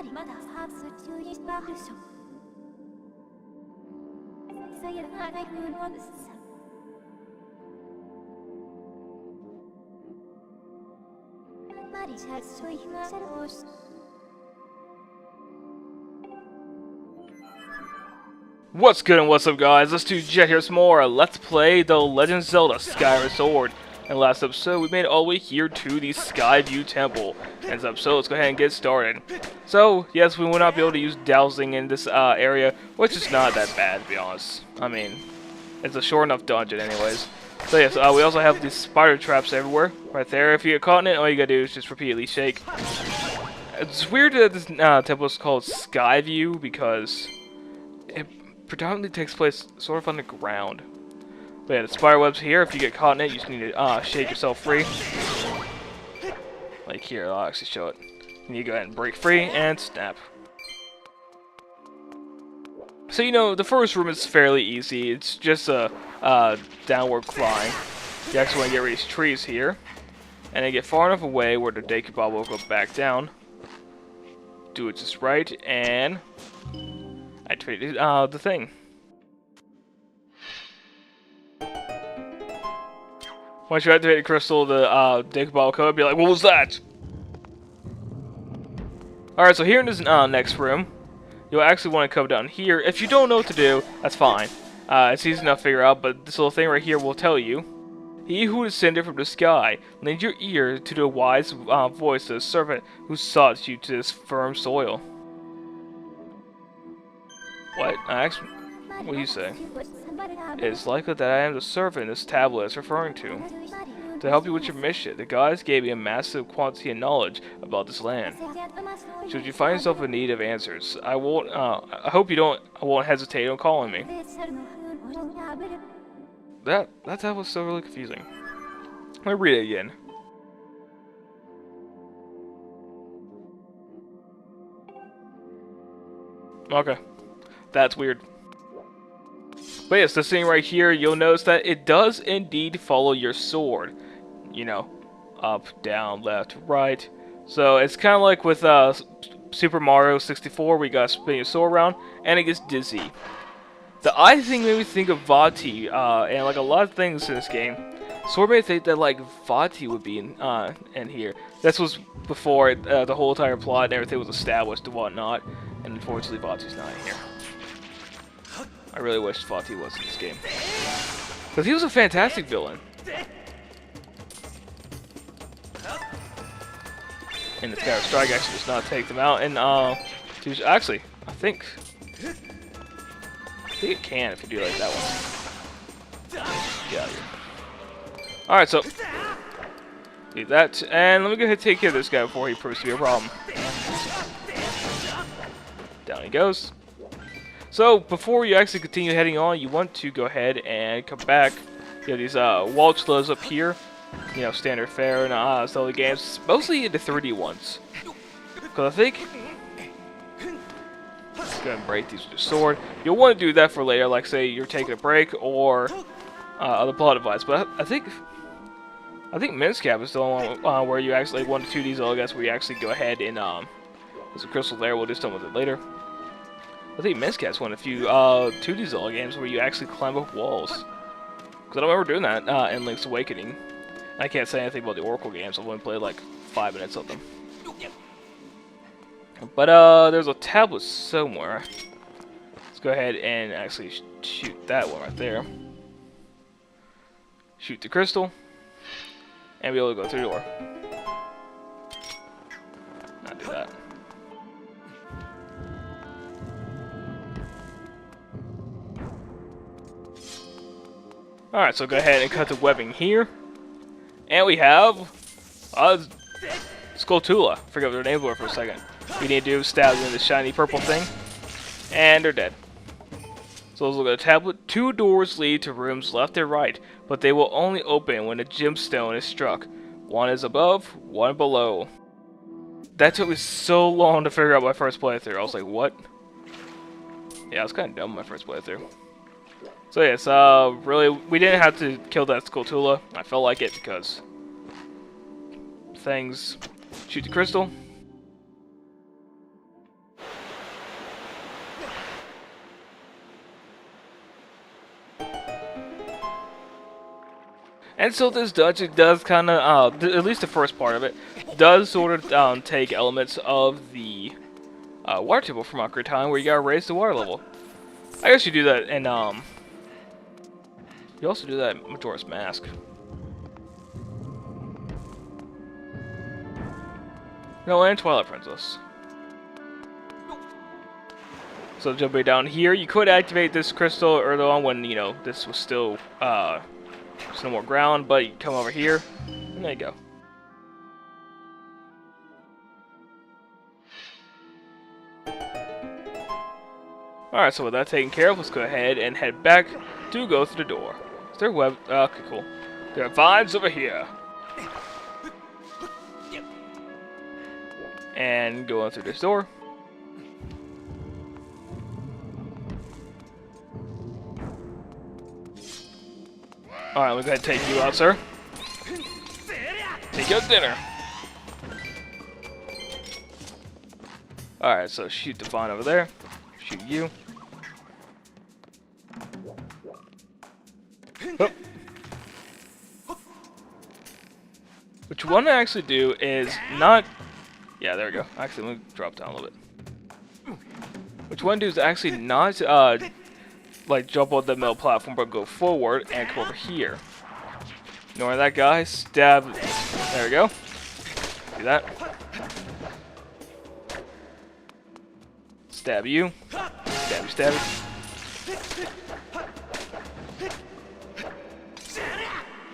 What's good and what's up, guys? Let's do Jet here some more. Let's play The Legend of Zelda Skyward Sword. In the last episode, we made it all the way here to the Skyview Temple. In this episode, let's go ahead and get started. So, yes, we will not be able to use dowsing in this area, which is not that bad, to be honest. I mean, it's a short enough dungeon anyways. So yes, we also have these spider traps everywhere, right there. If you get caught in it, all you gotta do is just repeatedly shake. It's weird that this temple is called Skyview because it predominantly takes place sort of underground. But yeah, the spider webs here, if you get caught in it, you just need to shake yourself free. Like here, I'll actually show it. You need to go ahead and break free and snap. So, you know, the first room is fairly easy. It's just a downward climb. You actually want to get rid of these trees here. And then get far enough away where the Deku Ball will go back down. Do it just right, and activate the thing. Once you activate the crystal, the Deku Ball will come up and be like, what was that? Alright, so here in this next room, you'll actually want to come down here. If you don't know what to do, that's fine. It's easy enough to figure out, but this little thing right here will tell you. He who descended from the sky, lend your ear to the wise voice of the servant who sought you to this firm soil. What? What do you say? It is likely that I am the servant this tablet is referring to. To help you with your mission, the gods gave me a massive quantity of knowledge about this land. Should you find yourself in need of answers, I hope you won't hesitate on calling me. That was so really confusing. Let me read it again. Okay. That's weird. But yes, this thing right here, you'll notice that it does indeed follow your sword. You know, up, down, left, right. So it's kind of like with Super Mario 64, where you gotta spin your sword around, and it gets dizzy. The eye thing made me think of Vati, and like a lot of things in this game. Sword made me think that like Vati would be in here. This was before the whole entire plot and everything was established and whatnot, and unfortunately Vati's not in here. I really wish Vati was in this game, because he was a fantastic villain. And the Skyward Strike actually does not take them out, and actually, I think it can if you do like that one. Yeah. Alright, so do that, and let me go ahead and take care of this guy before he proves to be a problem. Down he goes. So before you actually continue heading on, you want to go ahead and come back. You have these wall chills up here. You know, standard fare and Zelda games, mostly the 3D ones. Because I think, let's go ahead and break these with your sword. You'll want to do that for later, like say you're taking a break or other plot device. But I think Men's Cap is the only one where you actually want to 2D Zelda games where you actually go ahead and there's a crystal there. We'll do something with it later. I think Men's Cap's one of the few 2D Zelda games where you actually climb up walls. Because I don't remember doing that in Link's Awakening. I can't say anything about the Oracle games. I've only played like 5 minutes of them. But there's a tablet somewhere. Let's go ahead and actually shoot that one right there. Shoot the crystal, and be able to go through the door. Not do that. All right, so go ahead and cut the webbing here. And we have Skulltula. Forget what their names were for a second. We need to do stab them in the shiny purple thing, and they're dead. So let's look at the tablet. 2 doors lead to rooms left and right, but they will only open when a gemstone is struck. One is above, one below. That took me so long to figure out my first playthrough. I was like, what? Yeah, I was kind of dumb my first playthrough. So yes, really, we didn't have to kill that Skulltula. I felt like it because things. Shoot the crystal. And so this dungeon does kind of, at least the first part of it, does sort of take elements of the water table from Ocarina of Time, where you gotta raise the water level. I guess you do that in, you also do that in Majora's Mask. No, and Twilight Princess. So jumping down here, you could activate this crystal early on when, you know, this was still, there's no more ground, but you come over here, and there you go. Alright, so with that taken care of, let's go ahead and head back to go through the door. Is there web? Okay, cool. There are vines over here. And go on through this door. Alright, we'll go ahead and take you out, sir. Take your dinner. Alright, so shoot the vine over there. Shoot you. Oh. What you want to actually do is not... Yeah, there we go. Actually, let me drop down a little bit. What you want to do is actually not... like jump on the middle platform, but go forward and come over here. Ignore that guy. Stab. There we go. Do that. Stab you. Stab you. Stab you.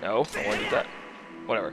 No, I want to do that. Whatever.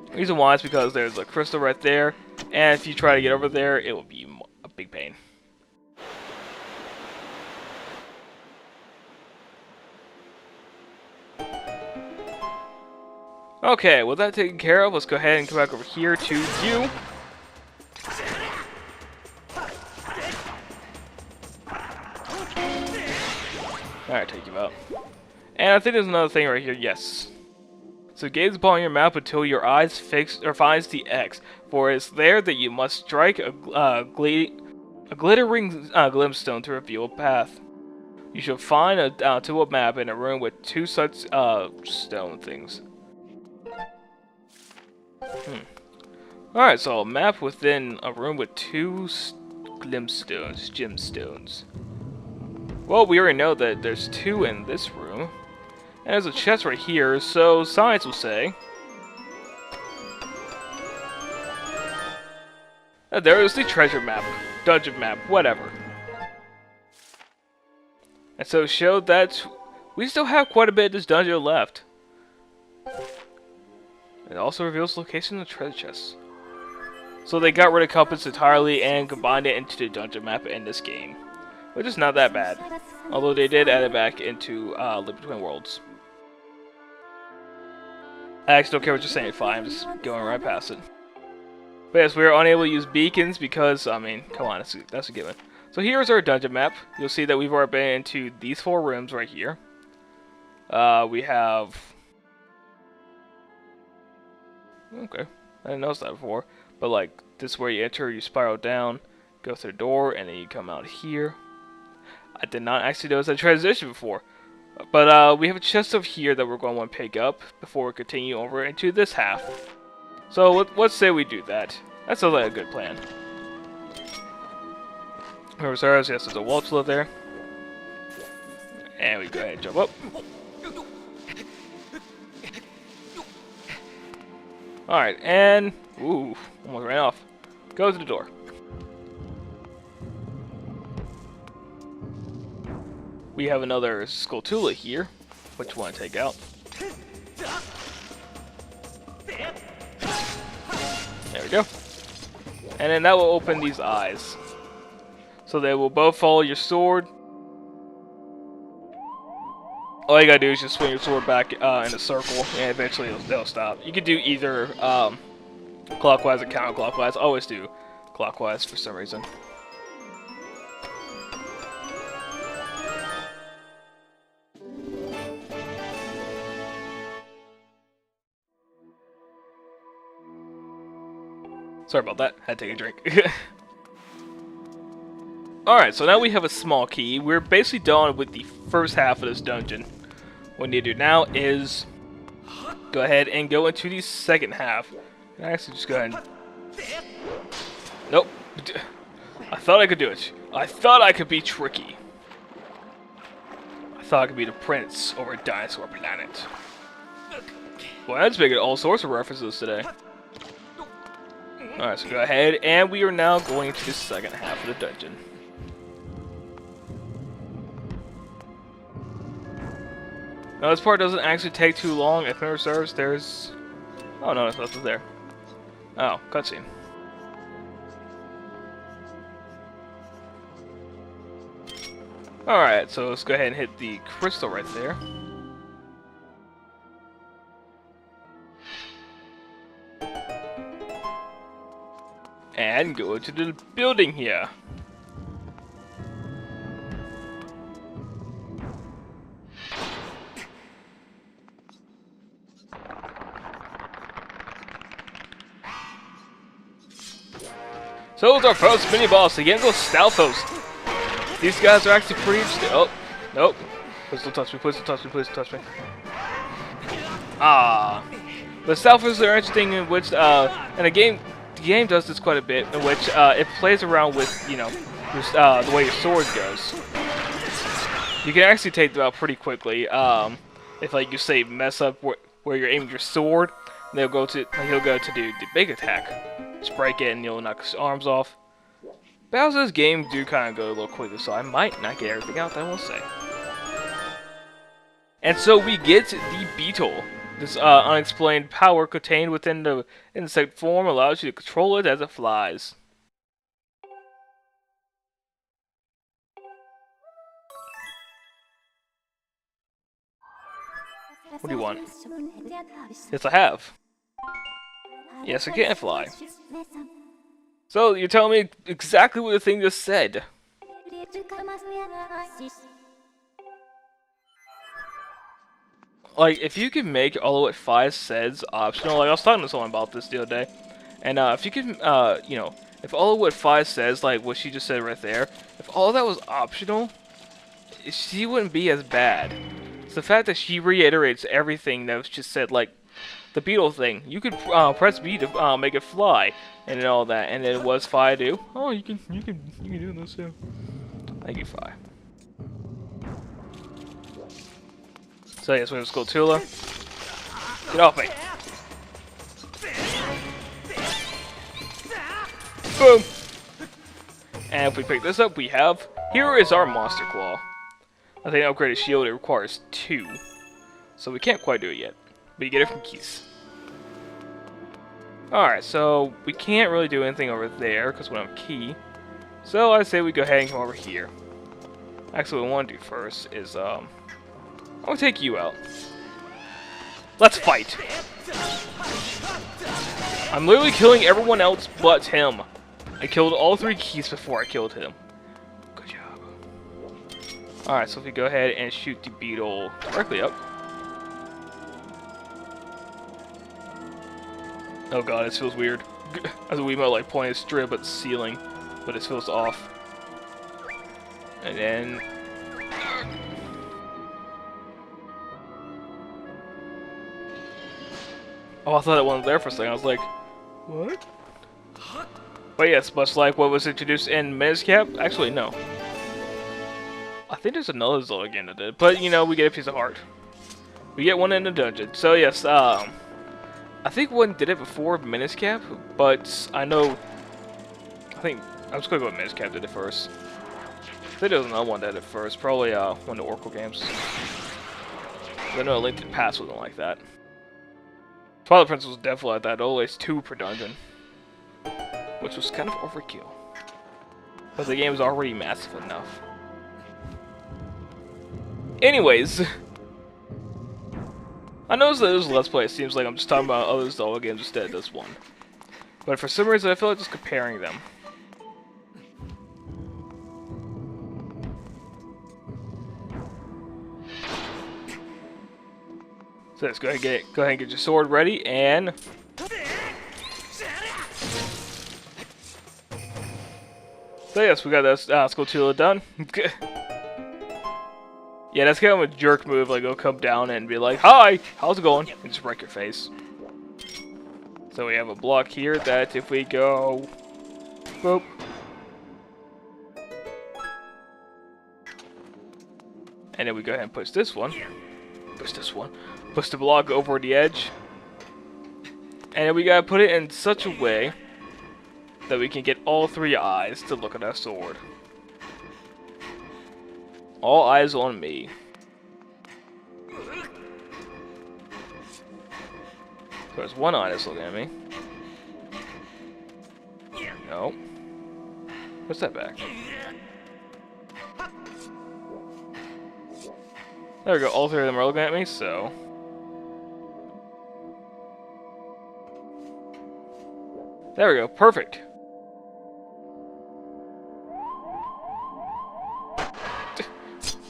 The reason why is because there's a crystal right there, and if you try to get over there, it will be a big pain. Okay, with that taken care of, let's go ahead and come back over here to you. Alright, take you out. And I think there's another thing right here, yes. So gaze upon your map until your eyes finds the X, for it's there that you must strike a glittering glintstone to reveal a path. You should find a two-up map in a room with two such stone things. Alright, so a map within a room with two gemstones. Well, we already know that there's two in this room. And there's a chest right here, so science will say... there is the treasure map, dungeon map, whatever. And so it showed that we still have quite a bit of this dungeon left. It also reveals the location of the treasure chest. So they got rid of compass entirely and combined it into the dungeon map in this game. Which is not that bad. Although they did add it back into Link Between Worlds. I actually don't care what you're saying, fine, I'm just going right past it. But yes, we are unable to use beacons because, I mean, come on, that's a given. So here's our dungeon map. You'll see that we've already been into these 4 rooms right here. We have... Okay, I didn't notice that before. But like, this is where you enter, you spiral down, go through the door, and then you come out here. I did not actually notice that transition before. But we have a chest over here that we're going to want to pick up before we continue over into this half. So let's say we do that. That sounds like a good plan. Reserves, yes, there's a wall to live there. And we go ahead and jump up. Alright, and... Ooh, almost ran off. Go to the door. We have another Skulltula here, which we want to take out. There we go. And then that will open these eyes. So they will both follow your sword. All you gotta do is just swing your sword back in a circle, and eventually they'll stop. You can do either clockwise or counterclockwise. I always do clockwise for some reason. Sorry about that, had to take a drink. Alright, so now we have a small key. We're basically done with the first half of this dungeon. What we need to do now is go ahead and go into the second half. Can I actually just go ahead and... Nope. I thought I could do it. I thought I could be tricky. I thought I could be the prince over a dinosaur planet. Well, that's making all sorts of references today. Alright, so go ahead, and we are now going to the second half of the dungeon. Now, this part doesn't actually take too long. If memory serves, there's... Oh, no, there's nothing there. Oh, cutscene. Alright, so let's go ahead and hit the crystal right there. And go to the building here. So it's our first mini boss against those Stalfos. These guys are actually pretty interesting. Oh, nope. Please don't touch me, please don't touch me, please don't touch me. Ah. The Stalfos are interesting in which, and the game does this quite a bit, in which it plays around with, you know, the way your sword goes. You can actually take them out pretty quickly. If, like, you say mess up where you're aiming your sword, he'll go to do the big attack. Just break it and you'll knock his arms off. Battles in this game do kind of go a little quicker, so I might not get everything out that I will say. And so we get the beetle. This unexplained power contained within the insect form allows you to control it as it flies. What do you want? Yes, I have. Yes, I can fly. So, you're telling me exactly what the thing just said. Like, if you can make all of what 5 says optional, like, I was talking to someone about this the other day, and if you can, you know, if all of what 5 says, like what she just said right there, if all that was optional, she wouldn't be as bad. It's the fact that she reiterates everything that was just said, like, the beetle thing. You could press B to make it fly, and then all that, and then what's Fi do? Oh, you can do this too. Thank you, Fi. So yes, we have Skulltula. Get off me! Boom! And if we pick this up, we have... Here is our Monster Claw. I think upgraded shield, it requires 2. So we can't quite do it yet. But you get it from Keys. Alright, so we can't really do anything over there because we don't have a key. So I say we go ahead and come over here. Actually, what I want to do first is, I'm going to take you out. Let's fight! I'm literally killing everyone else but him. I killed all 3 keys before I killed him. Good job. Alright, so if we go ahead and shoot the beetle directly up. Oh god, this feels weird. As a Wiimote like pointing straight up at the ceiling, but it feels off. And then... Oh, I thought it wasn't there for a second. I was like, what? But yes, much like what was introduced in Mizcap. Actually, no. I think there's another Zelda game that did. But, you know, we get a piece of heart. We get one in the dungeon. So, yes, I think one did it before Miniscap, but I know... I think... I'm just gonna go with Miniscap did it first. I think there was another one that did it first. Probably, one of the Oracle games. I know Link to the Past wasn't like that. Twilight Princess was definitely like that. Always 2 per dungeon. Which was kind of overkill. But the game is already massive enough. Anyways... I noticed that there's Let's Play. It seems like I'm just talking about other Zelda games instead of this one. But for some reason, I feel like just comparing them. So let's go ahead and get your sword ready, and... So yes, we got this Skulltula done. Yeah, that's kind of a jerk move. Like, go come down and be like, "Hi, how's it going?" and just wreck your face. So we have a block here that if we go, boop. And then we go ahead and push this one. Push this one. Push the block over the edge. And then we gotta put it in such a way that we can get all three eyes to look at our sword. All eyes on me. So there's one eye that's looking at me. No. What's that back? There we go, all three of them are looking at me, so... There we go, perfect.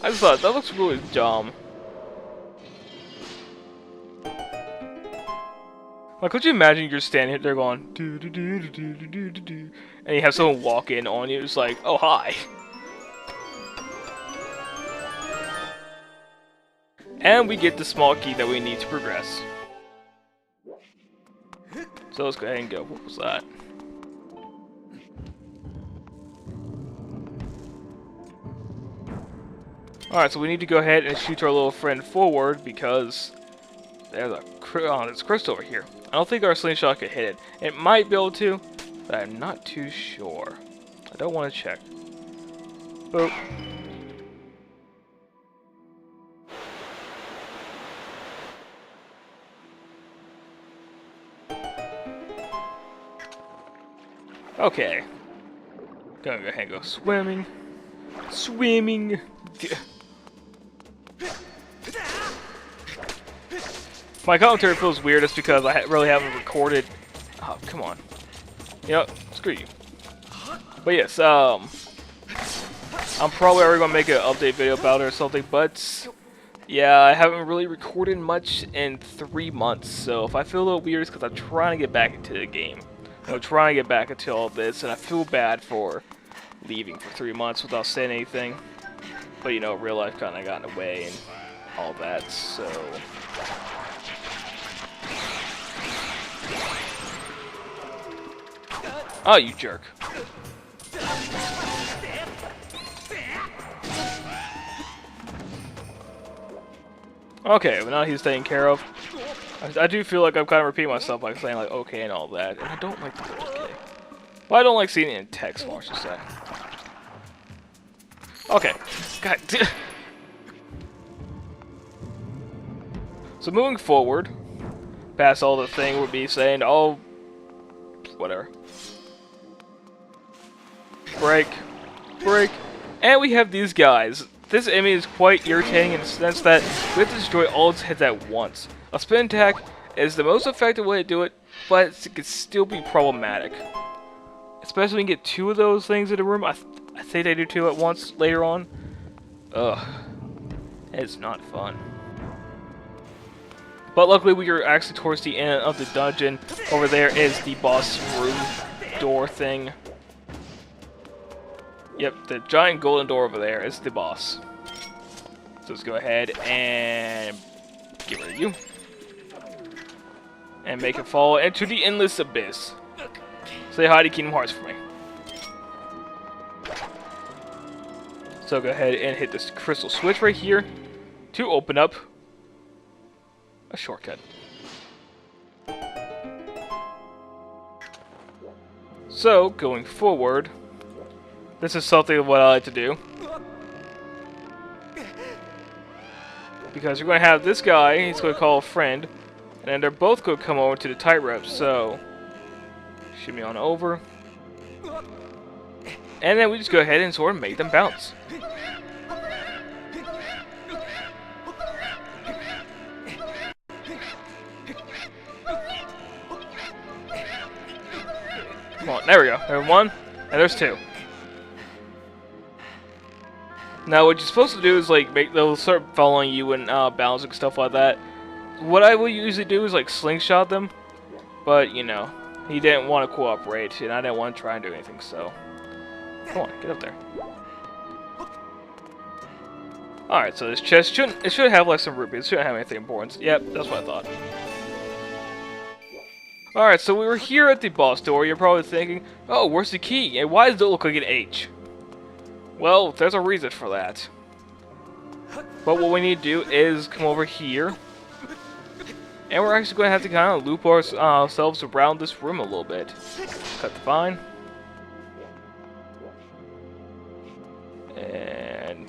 I just thought, that looks really dumb. Like, could you imagine you're standing there going, do do do do do do do do, and you have someone walk in on you, it's like, oh, hi. And we get the small key that we need to progress. So let's go ahead and go. What was that? Alright, so we need to go ahead and shoot our little friend forward because there's a there's a crystal over here. I don't think our slingshot could hit it. It might be able to, but I'm not too sure. I don't want to check. Boop. Okay. Gonna go ahead and go swimming. Swimming! My commentary feels weird just because I really haven't recorded... Oh, come on. You know, screw you. But yes, I'm probably already gonna make an update video about it or something, but... Yeah, I haven't really recorded much in 3 months, so if I feel a little weird, it's because I'm trying to get back into the game. I'm trying to get back into all this, and I feel bad for leaving for 3 months without saying anything. But, you know, real life kind of got in the way and all that, so... Oh, you jerk. Okay, well now he's taken care of. I do feel like I'm kind of repeating myself by saying like okay and all that, and I don't like the word okay. Well, I don't like seeing it in text, more to say. Okay, God. So moving forward, past all the thing would be saying, oh, whatever. Break, break, and we have these guys. This enemy is quite irritating in the sense that we have to destroy all its heads at once. A spin attack is the most effective way to do it, but it can still be problematic. Especially when you get 2 of those things in the room. I think they do 2 at once later on. Ugh. It's not fun. But luckily we are actually towards the end of the dungeon. Over there is the boss room door thing. Yep, the giant golden door over there is the boss. So let's go ahead and get rid of you. And make it fall into the endless abyss. Say hi to Kingdom Hearts for me. So go ahead and hit this crystal switch right here to open up a shortcut. So, going forward, this is something of what I like to do. Because you're going to have this guy, he's going to call a friend, and then they're both going to come over to the tightrope, so... Shimmy on over. And then we just go ahead and sort of make them bounce. Come on, there we go. There's 1, and there's 2. Now, what you're supposed to do is, like, they'll start following you and bouncing stuff like that. What I will usually do is, like, slingshot them. But, you know, he didn't want to cooperate, and I didn't want to try and do anything, so... Come on, get up there. Alright, so this chest should have like some rupees. It shouldn't have anything important. Yep, that's what I thought. Alright, so we were here at the boss door. You're probably thinking, oh, where's the key? And why does it look like an H? Well, there's a reason for that. But what we need to do is come over here. And we're actually going to have to kind of loop ourselves around this room a little bit. Cut the vine. And...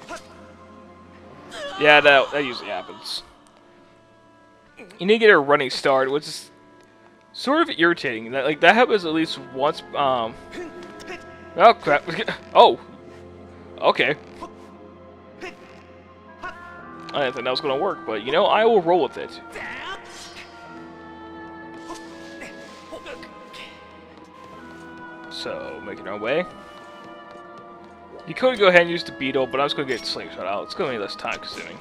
yeah, that usually happens. You need to get a running start, which is sort of irritating. That happens at least once. Oh crap! Oh, okay. I didn't think that was gonna work, but you know, I will roll with it. So, making our way. You could go ahead and use the beetle, but I'm just gonna get the slingshot out. It's gonna be less time consuming.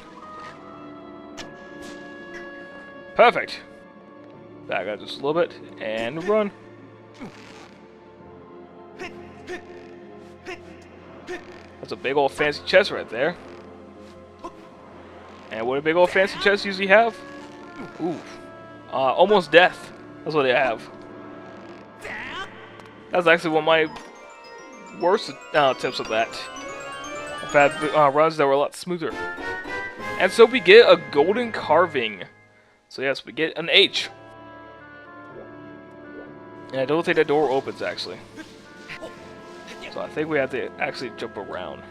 Perfect. Back out just a little bit and run. That's a big old fancy chest right there. And what do big old fancy chests usually have? Ooh. Almost death. That's what they have. That's actually one of my worst attempts of that. I've had runs that were a lot smoother. And so we get a golden carving. So yes, we get an H. And I don't think that door opens, actually. So I think we have to actually jump around.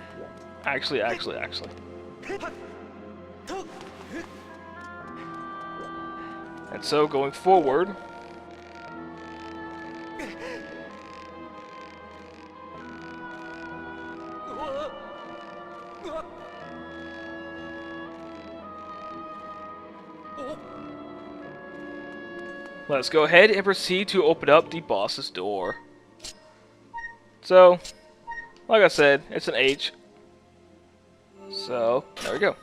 Actually. And so, going forward... let's go ahead and proceed to open up the boss's door. So, like I said, it's an H. So, there we go.